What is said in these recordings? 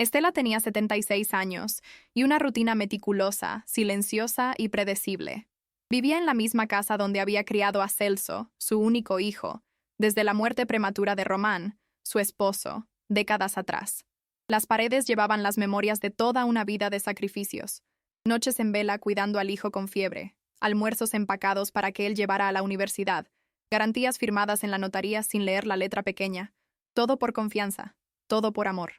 Estela tenía 76 años y una rutina meticulosa, silenciosa y predecible. Vivía en la misma casa donde había criado a Celso, su único hijo, desde la muerte prematura de Román, su esposo, décadas atrás. Las paredes llevaban las memorias de toda una vida de sacrificios. Noches en vela cuidando al hijo con fiebre, almuerzos empacados para que él llevara a la universidad, garantías firmadas en la notaría sin leer la letra pequeña. Todo por confianza, todo por amor.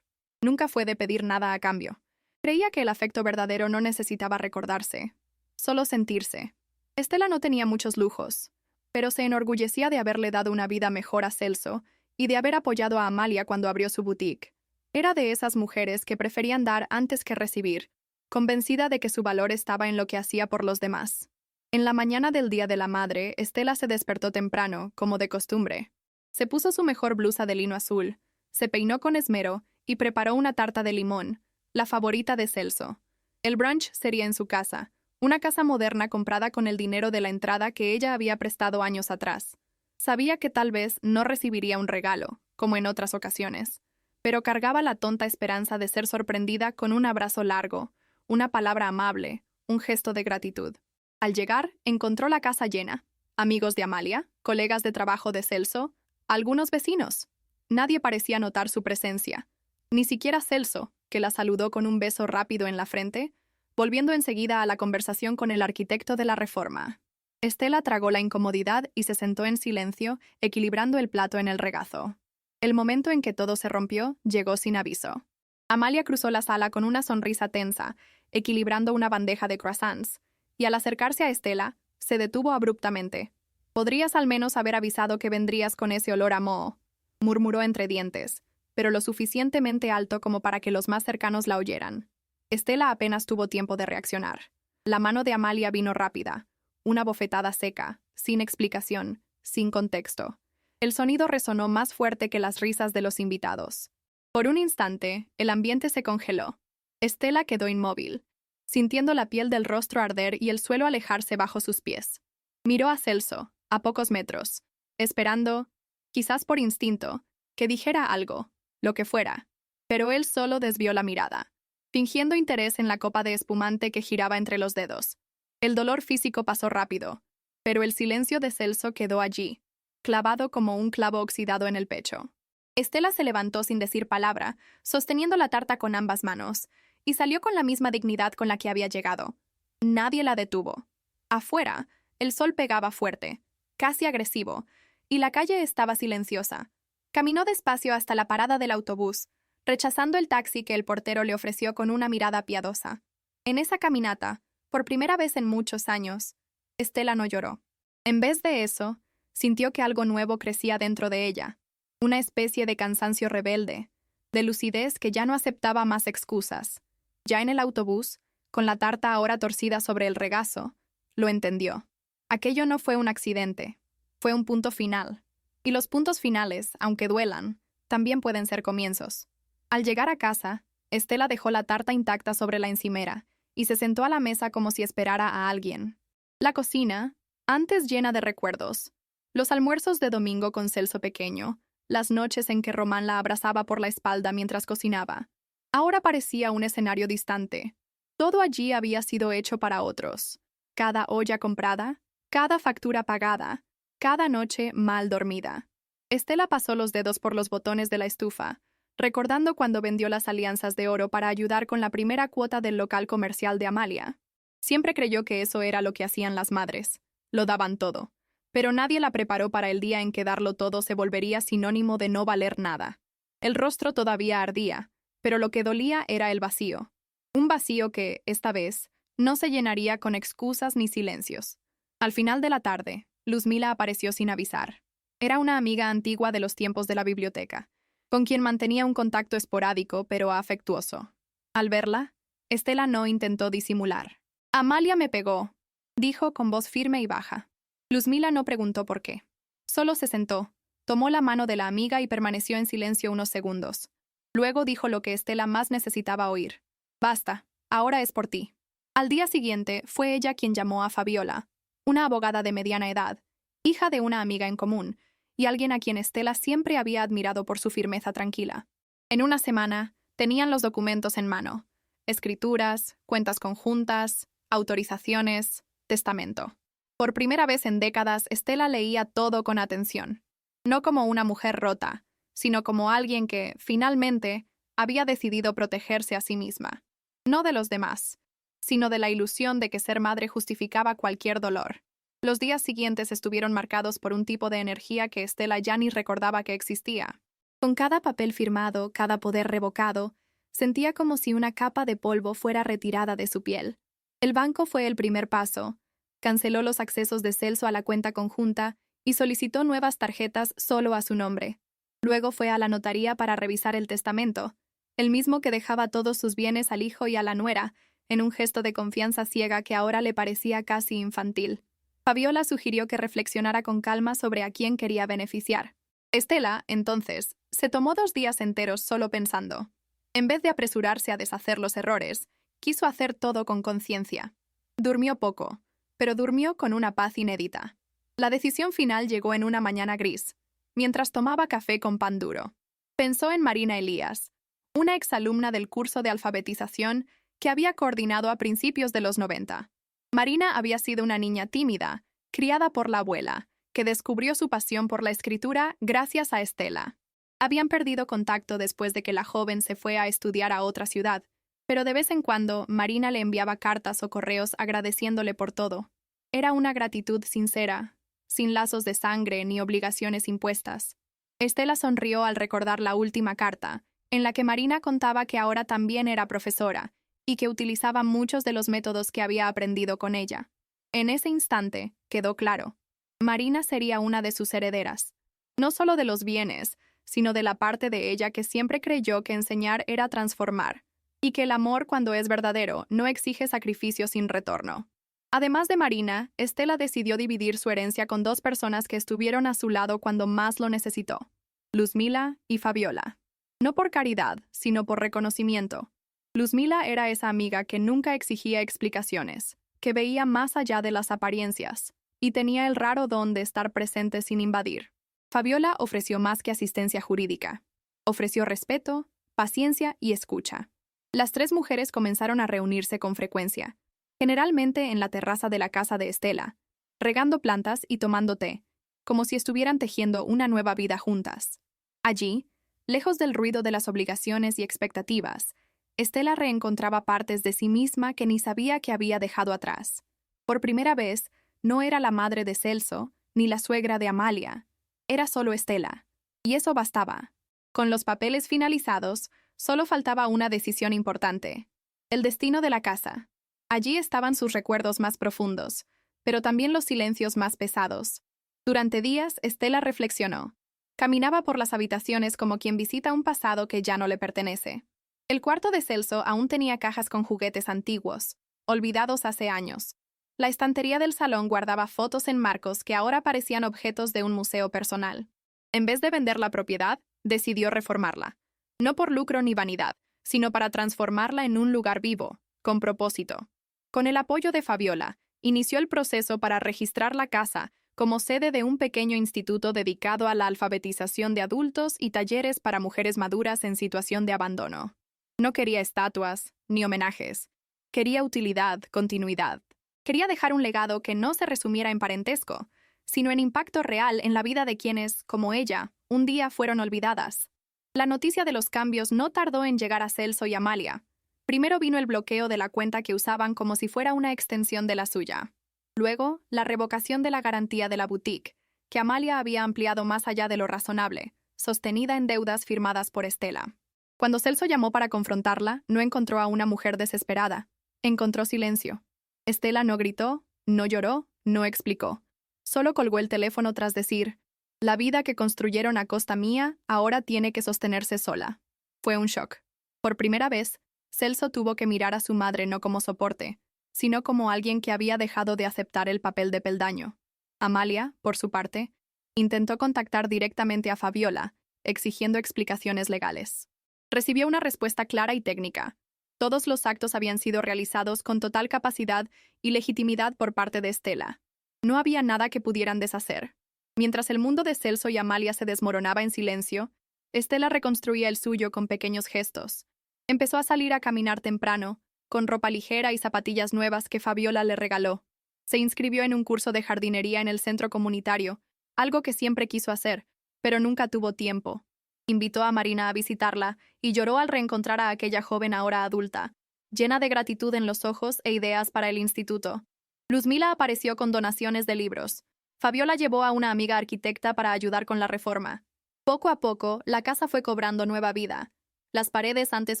Nunca fue de pedir nada a cambio. Creía que el afecto verdadero no necesitaba recordarse, solo sentirse. Estela no tenía muchos lujos, pero se enorgullecía de haberle dado una vida mejor a Celso y de haber apoyado a Amalia cuando abrió su boutique. Era de esas mujeres que preferían dar antes que recibir, convencida de que su valor estaba en lo que hacía por los demás. En la mañana del Día de la Madre, Estela se despertó temprano, como de costumbre. Se puso su mejor blusa de lino azul, se peinó con esmero y preparó una tarta de limón, la favorita de Celso. El brunch sería en su casa, una casa moderna comprada con el dinero de la entrada que ella había prestado años atrás. Sabía que tal vez no recibiría un regalo, como en otras ocasiones, pero cargaba la tonta esperanza de ser sorprendida con un abrazo largo, una palabra amable, un gesto de gratitud. Al llegar, encontró la casa llena. Amigos de Amalia, colegas de trabajo de Celso, algunos vecinos. Nadie parecía notar su presencia. Ni siquiera Celso, que la saludó con un beso rápido en la frente, volviendo enseguida a la conversación con el arquitecto de la reforma. Estela tragó la incomodidad y se sentó en silencio, equilibrando el plato en el regazo. El momento en que todo se rompió llegó sin aviso. Amalia cruzó la sala con una sonrisa tensa, equilibrando una bandeja de croissants, y al acercarse a Estela, se detuvo abruptamente. «Podrías al menos haber avisado que vendrías con ese olor a moho», murmuró entre dientes, pero lo suficientemente alto como para que los más cercanos la oyeran. Estela apenas tuvo tiempo de reaccionar. La mano de Amalia vino rápida, una bofetada seca, sin explicación, sin contexto. El sonido resonó más fuerte que las risas de los invitados. Por un instante, el ambiente se congeló. Estela quedó inmóvil, sintiendo la piel del rostro arder y el suelo alejarse bajo sus pies. Miró a Celso, a pocos metros, esperando, quizás por instinto, que dijera algo, lo que fuera, pero él solo desvió la mirada, fingiendo interés en la copa de espumante que giraba entre los dedos. El dolor físico pasó rápido, pero el silencio de Celso quedó allí, clavado como un clavo oxidado en el pecho. Estela se levantó sin decir palabra, sosteniendo la tarta con ambas manos, y salió con la misma dignidad con la que había llegado. Nadie la detuvo. Afuera, el sol pegaba fuerte, casi agresivo, y la calle estaba silenciosa. Caminó despacio hasta la parada del autobús, rechazando el taxi que el portero le ofreció con una mirada piadosa. En esa caminata, por primera vez en muchos años, Estela no lloró. En vez de eso, sintió que algo nuevo crecía dentro de ella, una especie de cansancio rebelde, de lucidez que ya no aceptaba más excusas. Ya en el autobús, con la tarta ahora torcida sobre el regazo, lo entendió. Aquello no fue un accidente, fue un punto final. Y los puntos finales, aunque duelan, también pueden ser comienzos. Al llegar a casa, Estela dejó la tarta intacta sobre la encimera y se sentó a la mesa como si esperara a alguien. La cocina, antes llena de recuerdos, los almuerzos de domingo con Celso pequeño, las noches en que Román la abrazaba por la espalda mientras cocinaba, ahora parecía un escenario distante. Todo allí había sido hecho para otros. Cada olla comprada, cada factura pagada, cada noche mal dormida. Estela pasó los dedos por los botones de la estufa, recordando cuando vendió las alianzas de oro para ayudar con la primera cuota del local comercial de Amalia. Siempre creyó que eso era lo que hacían las madres. Lo daban todo. Pero nadie la preparó para el día en que darlo todo se volvería sinónimo de no valer nada. El rostro todavía ardía, pero lo que dolía era el vacío. Un vacío que, esta vez, no se llenaría con excusas ni silencios. Al final de la tarde, Luzmila apareció sin avisar. Era una amiga antigua de los tiempos de la biblioteca, con quien mantenía un contacto esporádico pero afectuoso. Al verla, Estela no intentó disimular. «Amalia me pegó», dijo con voz firme y baja. Luzmila no preguntó por qué. Solo se sentó, tomó la mano de la amiga y permaneció en silencio unos segundos. Luego dijo lo que Estela más necesitaba oír. «Basta, ahora es por ti». Al día siguiente, fue ella quien llamó a Fabiola, una abogada de mediana edad, hija de una amiga en común, y alguien a quien Estela siempre había admirado por su firmeza tranquila. En una semana, Tenían los documentos en mano: escrituras, cuentas conjuntas, autorizaciones, testamento. Por primera vez en décadas, Estela leía todo con atención. No como una mujer rota, sino como alguien que, finalmente, había decidido protegerse a sí misma. No de los demás, sino de la ilusión de que ser madre justificaba cualquier dolor. Los días siguientes estuvieron marcados por un tipo de energía que Estela ya ni recordaba que existía. Con cada papel firmado, cada poder revocado, sentía como si una capa de polvo fuera retirada de su piel. El banco fue el primer paso. Canceló los accesos de Celso a la cuenta conjunta y solicitó nuevas tarjetas solo a su nombre. Luego fue a la notaría para revisar el testamento, el mismo que dejaba todos sus bienes al hijo y a la nuera, en un gesto de confianza ciega que ahora le parecía casi infantil. Fabiola sugirió que reflexionara con calma sobre a quién quería beneficiar. Estela, entonces, se tomó 2 días enteros solo pensando. En vez de apresurarse a deshacer los errores, quiso hacer todo con conciencia. Durmió poco, pero durmió con una paz inédita. La decisión final llegó en una mañana gris, mientras tomaba café con pan duro. Pensó en Marina Elías, una exalumna del curso de alfabetización que había coordinado a principios de los 90. Marina había sido una niña tímida, criada por la abuela, que descubrió su pasión por la escritura gracias a Estela. Habían perdido contacto después de que la joven se fue a estudiar a otra ciudad, pero de vez en cuando Marina le enviaba cartas o correos agradeciéndole por todo. Era una gratitud sincera, sin lazos de sangre ni obligaciones impuestas. Estela sonrió al recordar la última carta, en la que Marina contaba que ahora también era profesora y que utilizaba muchos de los métodos que había aprendido con ella. En ese instante, quedó claro. Marina sería una de sus herederas, no solo de los bienes, sino de la parte de ella que siempre creyó que enseñar era transformar, y que el amor, cuando es verdadero, no exige sacrificio sin retorno. Además de Marina, Estela decidió dividir su herencia con 2 personas que estuvieron a su lado cuando más lo necesitó: Luzmila y Fabiola. No por caridad, sino por reconocimiento. Luzmila era esa amiga que nunca exigía explicaciones, que veía más allá de las apariencias, y tenía el raro don de estar presente sin invadir. Fabiola ofreció más que asistencia jurídica. Ofreció respeto, paciencia y escucha. Las 3 mujeres comenzaron a reunirse con frecuencia, generalmente en la terraza de la casa de Estela, regando plantas y tomando té, como si estuvieran tejiendo una nueva vida juntas. Allí, lejos del ruido de las obligaciones y expectativas, Estela reencontraba partes de sí misma que ni sabía que había dejado atrás. Por primera vez, no era la madre de Celso, ni la suegra de Amalia. Era solo Estela. Y eso bastaba. Con los papeles finalizados, solo faltaba una decisión importante: el destino de la casa. Allí estaban sus recuerdos más profundos, pero también los silencios más pesados. Durante días, Estela reflexionó. Caminaba por las habitaciones como quien visita un pasado que ya no le pertenece. El cuarto de Celso aún tenía cajas con juguetes antiguos, olvidados hace años. La estantería del salón guardaba fotos en marcos que ahora parecían objetos de un museo personal. En vez de vender la propiedad, decidió reformarla. No por lucro ni vanidad, sino para transformarla en un lugar vivo, con propósito. Con el apoyo de Fabiola, inició el proceso para registrar la casa como sede de un pequeño instituto dedicado a la alfabetización de adultos y talleres para mujeres maduras en situación de abandono. No quería estatuas, ni homenajes. Quería utilidad, continuidad. Quería dejar un legado que no se resumiera en parentesco, sino en impacto real en la vida de quienes, como ella, un día fueron olvidadas. La noticia de los cambios no tardó en llegar a Celso y Amalia. Primero vino el bloqueo de la cuenta que usaban como si fuera una extensión de la suya. Luego, la revocación de la garantía de la boutique, que Amalia había ampliado más allá de lo razonable, sostenida en deudas firmadas por Estela. Cuando Celso llamó para confrontarla, no encontró a una mujer desesperada. Encontró silencio. Estela no gritó, no lloró, no explicó. Solo colgó el teléfono tras decir: la vida que construyeron a costa mía ahora tiene que sostenerse sola. Fue un shock. Por primera vez, Celso tuvo que mirar a su madre no como soporte, sino como alguien que había dejado de aceptar el papel de peldaño. Amalia, por su parte, intentó contactar directamente a Fabiola, exigiendo explicaciones legales. Recibió una respuesta clara y técnica. Todos los actos habían sido realizados con total capacidad y legitimidad por parte de Estela. No había nada que pudieran deshacer. Mientras el mundo de Celso y Amalia se desmoronaba en silencio, Estela reconstruía el suyo con pequeños gestos, Empezó a salir a caminar temprano, con ropa ligera y zapatillas nuevas que Fabiola le regaló. Se inscribió en un curso de jardinería en el centro comunitario, algo que siempre quiso hacer, pero nunca tuvo tiempo. Invitó a Marina a visitarla y lloró al reencontrar a aquella joven ahora adulta, llena de gratitud en los ojos e ideas para el instituto. Luzmila apareció con donaciones de libros. Fabiola llevó a una amiga arquitecta para ayudar con la reforma. Poco a poco, la casa fue cobrando nueva vida. Las paredes antes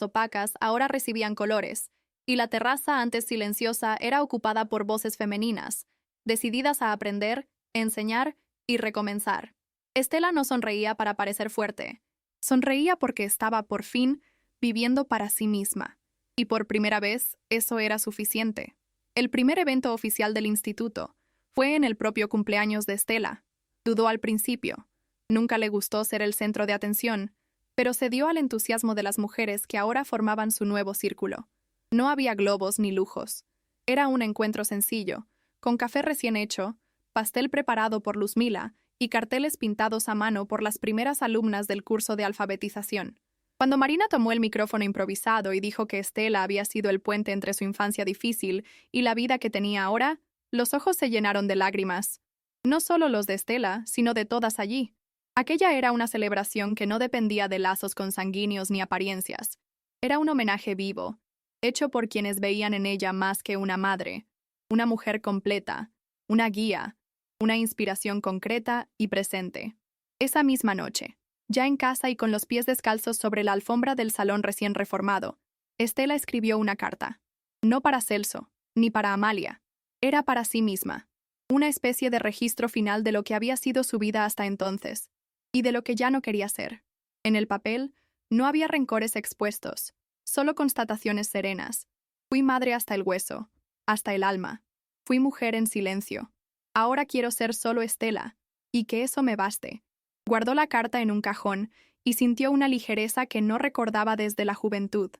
opacas ahora recibían colores, y la terraza antes silenciosa era ocupada por voces femeninas, decididas a aprender, enseñar y recomenzar. Estela no sonreía para parecer fuerte. Sonreía porque estaba, por fin, viviendo para sí misma. Y por primera vez, eso era suficiente. El primer evento oficial del instituto fue en el propio cumpleaños de Estela. Dudó al principio. Nunca le gustó ser el centro de atención, pero cedió al entusiasmo de las mujeres que ahora formaban su nuevo círculo. No había globos ni lujos. Era un encuentro sencillo, con café recién hecho, pastel preparado por Luzmila y carteles pintados a mano por las primeras alumnas del curso de alfabetización. Cuando Marina tomó el micrófono improvisado y dijo que Estela había sido el puente entre su infancia difícil y la vida que tenía ahora, los ojos se llenaron de lágrimas. No solo los de Estela, sino de todas allí. Aquella era una celebración que no dependía de lazos consanguíneos ni apariencias. Era un homenaje vivo, hecho por quienes veían en ella más que una madre, una mujer completa, una guía, una inspiración concreta y presente. Esa misma noche, ya en casa y con los pies descalzos sobre la alfombra del salón recién reformado, Estela escribió una carta. No para Celso, ni para Amalia. Era para sí misma. Una especie de registro final de lo que había sido su vida hasta entonces, y de lo que ya no quería ser. En el papel, no había rencores expuestos, solo constataciones serenas. Fui madre hasta el hueso, hasta el alma. Fui mujer en silencio. Ahora quiero ser solo Estela, y que eso me baste. Guardó la carta en un cajón y sintió una ligereza que no recordaba desde la juventud.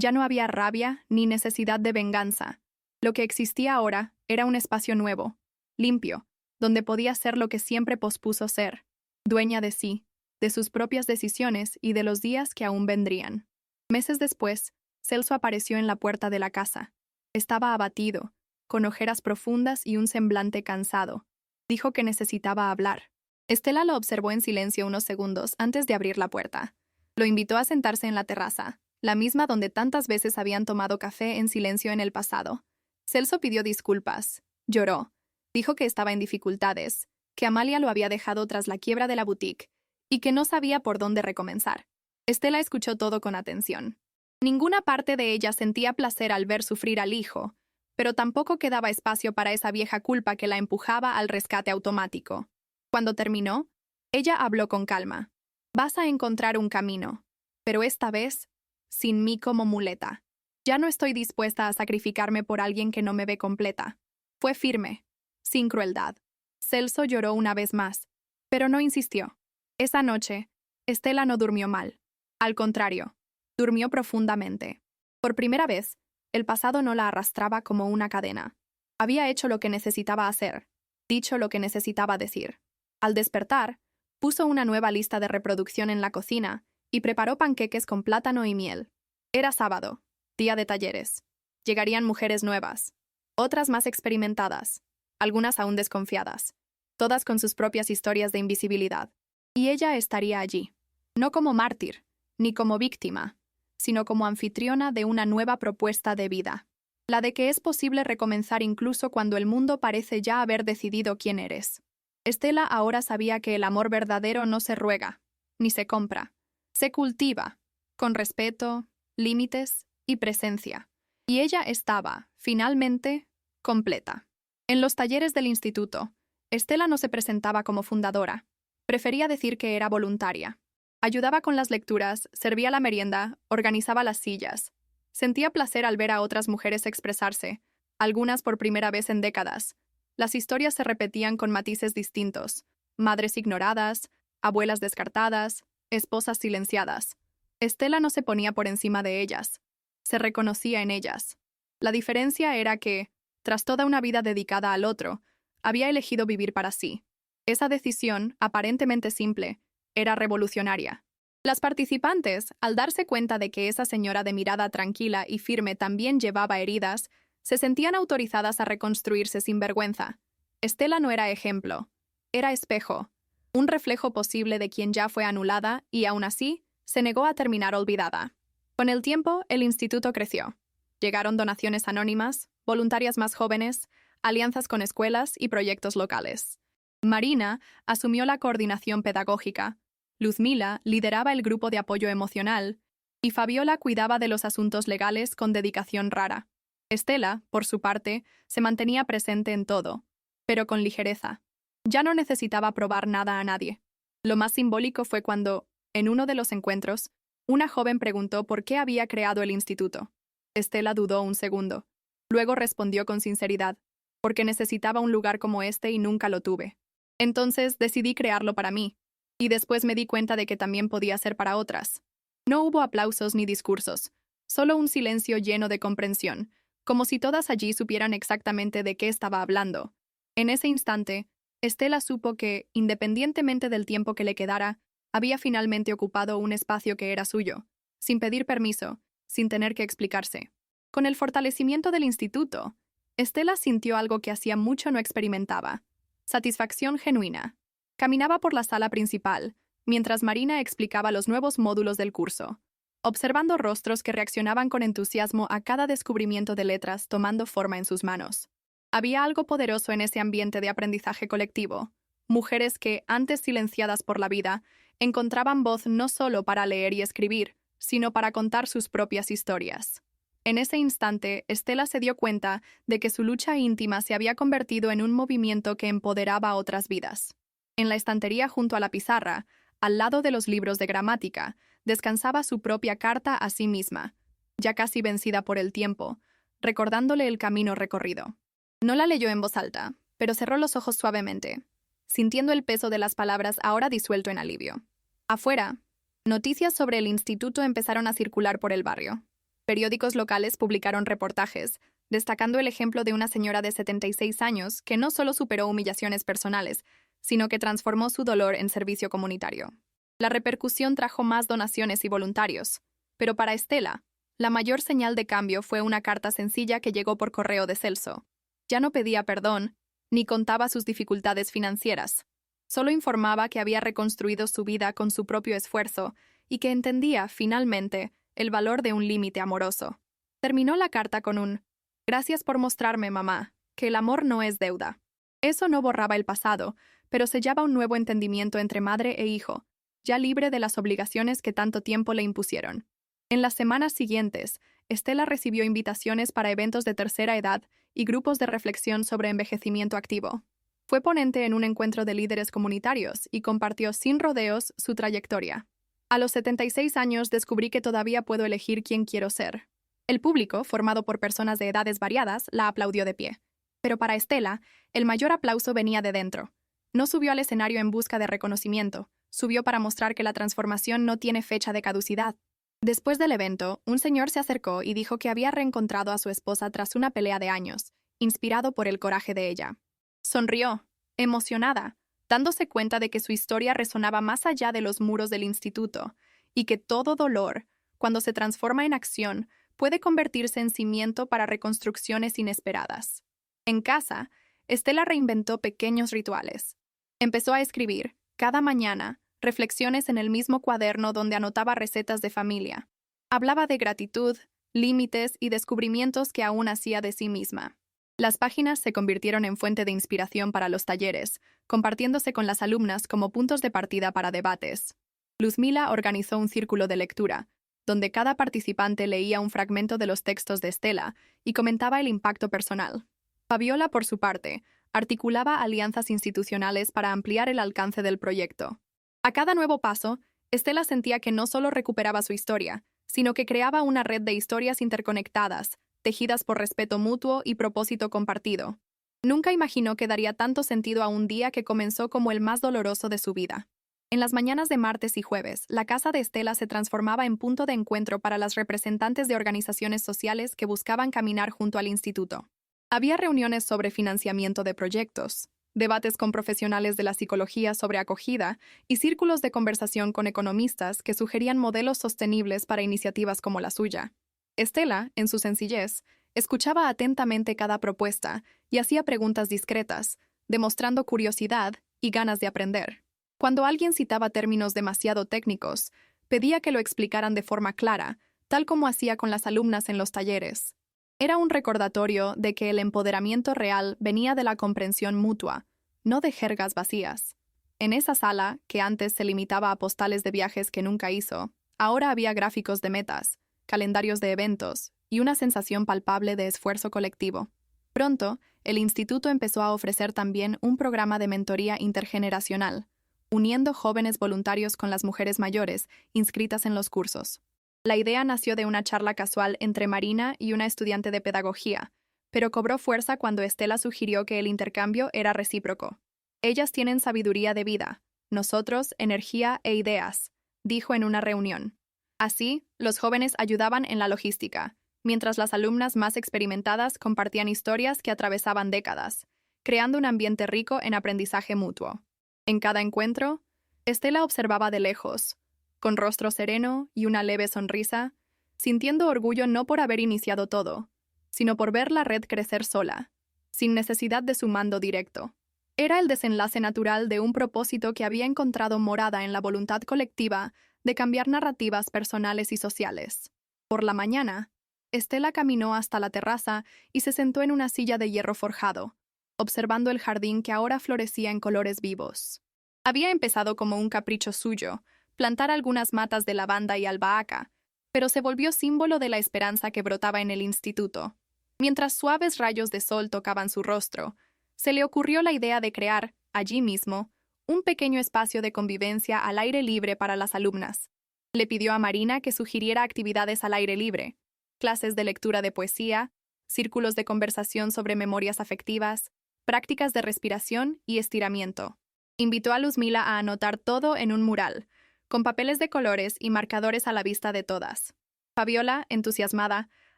Ya no había rabia ni necesidad de venganza. Lo que existía ahora era un espacio nuevo, limpio, donde podía ser lo que siempre pospuso ser, dueña de sí, de sus propias decisiones y de los días que aún vendrían. Meses después, Celso apareció en la puerta de la casa. Estaba abatido, con ojeras profundas y un semblante cansado. Dijo que necesitaba hablar. Estela lo observó en silencio unos segundos antes de abrir la puerta. Lo invitó a sentarse en la terraza, la misma donde tantas veces habían tomado café en silencio en el pasado. Celso pidió disculpas, lloró, dijo que estaba en dificultades, que Amalia lo había dejado tras la quiebra de la boutique y que no sabía por dónde recomenzar. Estela escuchó todo con atención. Ninguna parte de ella sentía placer al ver sufrir al hijo, pero tampoco quedaba espacio para esa vieja culpa que la empujaba al rescate automático. Cuando terminó, ella habló con calma. Vas a encontrar un camino, pero esta vez, sin mí como muleta. Ya no estoy dispuesta a sacrificarme por alguien que no me ve completa. Fue firme, sin crueldad. Celso lloró una vez más, pero no insistió. Esa noche, Estela no durmió mal. Al contrario, durmió profundamente. Por primera vez, el pasado no la arrastraba como una cadena. Había hecho lo que necesitaba hacer, dicho lo que necesitaba decir. Al despertar, puso una nueva lista de reproducción en la cocina y preparó panqueques con plátano y miel. Era sábado, día de talleres. Llegarían mujeres nuevas, otras más experimentadas, algunas aún desconfiadas, todas con sus propias historias de invisibilidad. Y ella estaría allí, no como mártir, ni como víctima, sino como anfitriona de una nueva propuesta de vida, la de que es posible recomenzar incluso cuando el mundo parece ya haber decidido quién eres. Estela ahora sabía que el amor verdadero no se ruega, ni se compra, se cultiva, con respeto, límites y presencia. Y ella estaba, finalmente, completa. En los talleres del instituto, Estela no se presentaba como fundadora. Prefería decir que era voluntaria. Ayudaba con las lecturas, servía la merienda, organizaba las sillas. Sentía placer al ver a otras mujeres expresarse, algunas por primera vez en décadas. Las historias se repetían con matices distintos: madres ignoradas, abuelas descartadas, esposas silenciadas. Estela no se ponía por encima de ellas. Se reconocía en ellas. La diferencia era que, tras toda una vida dedicada al otro, había elegido vivir para sí. Esa decisión, aparentemente simple, era revolucionaria. Las participantes, al darse cuenta de que esa señora de mirada tranquila y firme también llevaba heridas, se sentían autorizadas a reconstruirse sin vergüenza. Estela no era ejemplo, era espejo, un reflejo posible de quien ya fue anulada y, aún así, se negó a terminar olvidada. Con el tiempo, el instituto creció. Llegaron donaciones anónimas, voluntarias más jóvenes, alianzas con escuelas y proyectos locales. Marina asumió la coordinación pedagógica, Luzmila lideraba el grupo de apoyo emocional y Fabiola cuidaba de los asuntos legales con dedicación rara. Estela, por su parte, se mantenía presente en todo, pero con ligereza. Ya no necesitaba probar nada a nadie. Lo más simbólico fue cuando, en uno de los encuentros, una joven preguntó por qué había creado el instituto. Estela dudó un segundo. Luego respondió con sinceridad, porque necesitaba un lugar como este y nunca lo tuve. Entonces decidí crearlo para mí, y después me di cuenta de que también podía ser para otras. No hubo aplausos ni discursos, solo un silencio lleno de comprensión, como si todas allí supieran exactamente de qué estaba hablando. En ese instante, Estela supo que, independientemente del tiempo que le quedara, había finalmente ocupado un espacio que era suyo, sin pedir permiso, sin tener que explicarse. Con el fortalecimiento del instituto, Estela sintió algo que hacía mucho no experimentaba: satisfacción genuina. Caminaba por la sala principal, mientras Marina explicaba los nuevos módulos del curso, observando rostros que reaccionaban con entusiasmo a cada descubrimiento de letras tomando forma en sus manos. Había algo poderoso en ese ambiente de aprendizaje colectivo. Mujeres que, antes silenciadas por la vida, encontraban voz no solo para leer y escribir, sino para contar sus propias historias. En ese instante, Estela se dio cuenta de que su lucha íntima se había convertido en un movimiento que empoderaba a otras vidas. En la estantería junto a la pizarra, al lado de los libros de gramática, descansaba su propia carta a sí misma, ya casi vencida por el tiempo, recordándole el camino recorrido. No la leyó en voz alta, pero cerró los ojos suavemente, sintiendo el peso de las palabras ahora disuelto en alivio. Afuera, noticias sobre el instituto empezaron a circular por el barrio. Periódicos locales publicaron reportajes, destacando el ejemplo de una señora de 76 años que no solo superó humillaciones personales, sino que transformó su dolor en servicio comunitario. La repercusión trajo más donaciones y voluntarios, pero para Estela, la mayor señal de cambio fue una carta sencilla que llegó por correo de Celso. Ya no pedía perdón, ni contaba sus dificultades financieras. Solo informaba que había reconstruido su vida con su propio esfuerzo y que entendía, finalmente, el valor de un límite amoroso. Terminó la carta con un «Gracias por mostrarme, mamá, que el amor no es deuda». Eso no borraba el pasado, pero sellaba un nuevo entendimiento entre madre e hijo, ya libre de las obligaciones que tanto tiempo le impusieron. En las semanas siguientes, Estela recibió invitaciones para eventos de tercera edad y grupos de reflexión sobre envejecimiento activo. Fue ponente en un encuentro de líderes comunitarios y compartió sin rodeos su trayectoria. A los 76 años descubrí que todavía puedo elegir quién quiero ser. El público, formado por personas de edades variadas, la aplaudió de pie. Pero para Estela, el mayor aplauso venía de dentro. No subió al escenario en busca de reconocimiento, subió para mostrar que la transformación no tiene fecha de caducidad. Después del evento, un señor se acercó y dijo que había reencontrado a su esposa tras una pelea de años, inspirado por el coraje de ella. Sonrió, emocionada, dándose cuenta de que su historia resonaba más allá de los muros del instituto, y que todo dolor, cuando se transforma en acción, puede convertirse en cimiento para reconstrucciones inesperadas. En casa, Estela reinventó pequeños rituales. Empezó a escribir, cada mañana, reflexiones en el mismo cuaderno donde anotaba recetas de familia. Hablaba de gratitud, límites y descubrimientos que aún hacía de sí misma. Las páginas se convirtieron en fuente de inspiración para los talleres, compartiéndose con las alumnas como puntos de partida para debates. Luzmila organizó un círculo de lectura, donde cada participante leía un fragmento de los textos de Estela y comentaba el impacto personal. Fabiola, por su parte, articulaba alianzas institucionales para ampliar el alcance del proyecto. A cada nuevo paso, Estela sentía que no solo recuperaba su historia, sino que creaba una red de historias interconectadas, tejidas por respeto mutuo y propósito compartido. Nunca imaginó que daría tanto sentido a un día que comenzó como el más doloroso de su vida. En las mañanas de martes y jueves, la casa de Estela se transformaba en punto de encuentro para las representantes de organizaciones sociales que buscaban caminar junto al instituto. Había reuniones sobre financiamiento de proyectos, debates con profesionales de la psicología sobre acogida y círculos de conversación con economistas que sugerían modelos sostenibles para iniciativas como la suya. Estela, en su sencillez, escuchaba atentamente cada propuesta y hacía preguntas discretas, demostrando curiosidad y ganas de aprender. Cuando alguien citaba términos demasiado técnicos, pedía que lo explicaran de forma clara, tal como hacía con las alumnas en los talleres. Era un recordatorio de que el empoderamiento real venía de la comprensión mutua, no de jergas vacías. En esa sala, que antes se limitaba a postales de viajes que nunca hizo, ahora había gráficos de metas, calendarios de eventos y una sensación palpable de esfuerzo colectivo. Pronto, el instituto empezó a ofrecer también un programa de mentoría intergeneracional, uniendo jóvenes voluntarios con las mujeres mayores inscritas en los cursos. La idea nació de una charla casual entre Marina y una estudiante de pedagogía, pero cobró fuerza cuando Estela sugirió que el intercambio era recíproco. Ellas tienen sabiduría de vida, nosotros energía e ideas, dijo en una reunión. Así, los jóvenes ayudaban en la logística, mientras las alumnas más experimentadas compartían historias que atravesaban décadas, creando un ambiente rico en aprendizaje mutuo. En cada encuentro, Estela observaba de lejos, con rostro sereno y una leve sonrisa, sintiendo orgullo no por haber iniciado todo, sino por ver la red crecer sola, sin necesidad de su mando directo. Era el desenlace natural de un propósito que había encontrado morada en la voluntad colectiva de cambiar narrativas personales y sociales. Por la mañana, Estela caminó hasta la terraza y se sentó en una silla de hierro forjado, observando el jardín que ahora florecía en colores vivos. Había empezado como un capricho suyo, plantar algunas matas de lavanda y albahaca, pero se volvió símbolo de la esperanza que brotaba en el instituto. Mientras suaves rayos de sol tocaban su rostro, se le ocurrió la idea de crear, allí mismo, un pequeño espacio de convivencia al aire libre para las alumnas. Le pidió a Marina que sugiriera actividades al aire libre, clases de lectura de poesía, círculos de conversación sobre memorias afectivas, prácticas de respiración y estiramiento. Invitó a Luzmila a anotar todo en un mural, con papeles de colores y marcadores a la vista de todas. Fabiola, entusiasmada,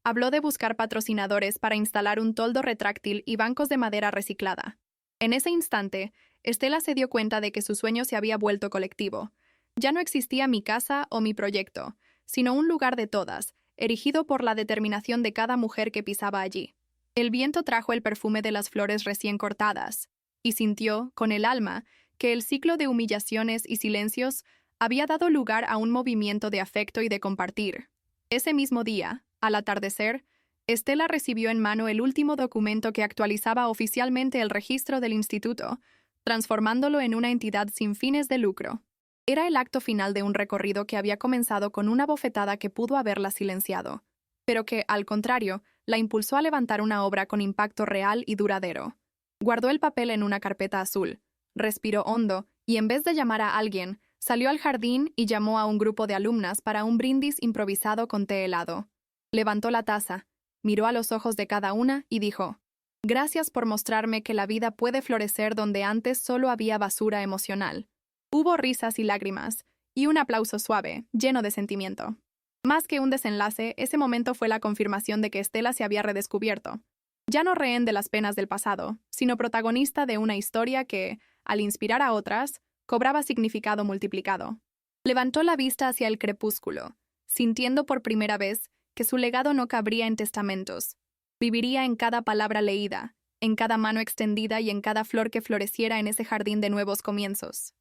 habló de buscar patrocinadores para instalar un toldo retráctil y bancos de madera reciclada. En ese instante, Estela se dio cuenta de que su sueño se había vuelto colectivo. Ya no existía mi casa o mi proyecto, sino un lugar de todas, erigido por la determinación de cada mujer que pisaba allí. El viento trajo el perfume de las flores recién cortadas, y sintió, con el alma, que el ciclo de humillaciones y silencios había dado lugar a un movimiento de afecto y de compartir. Ese mismo día, al atardecer, Estela recibió en mano el último documento que actualizaba oficialmente el registro del instituto, transformándolo en una entidad sin fines de lucro. Era el acto final de un recorrido que había comenzado con una bofetada que pudo haberla silenciado, pero que, al contrario, la impulsó a levantar una obra con impacto real y duradero. Guardó el papel en una carpeta azul, respiró hondo y, en vez de llamar a alguien, salió al jardín y llamó a un grupo de alumnas para un brindis improvisado con té helado. Levantó la taza, miró a los ojos de cada una y dijo: «Gracias por mostrarme que la vida puede florecer donde antes solo había basura emocional». Hubo risas y lágrimas, y un aplauso suave, lleno de sentimiento. Más que un desenlace, ese momento fue la confirmación de que Estela se había redescubierto. Ya no rehén de las penas del pasado, sino protagonista de una historia que, al inspirar a otras, cobraba significado multiplicado. Levantó la vista hacia el crepúsculo, sintiendo por primera vez que su legado no cabría en testamentos. Viviría en cada palabra leída, en cada mano extendida y en cada flor que floreciera en ese jardín de nuevos comienzos.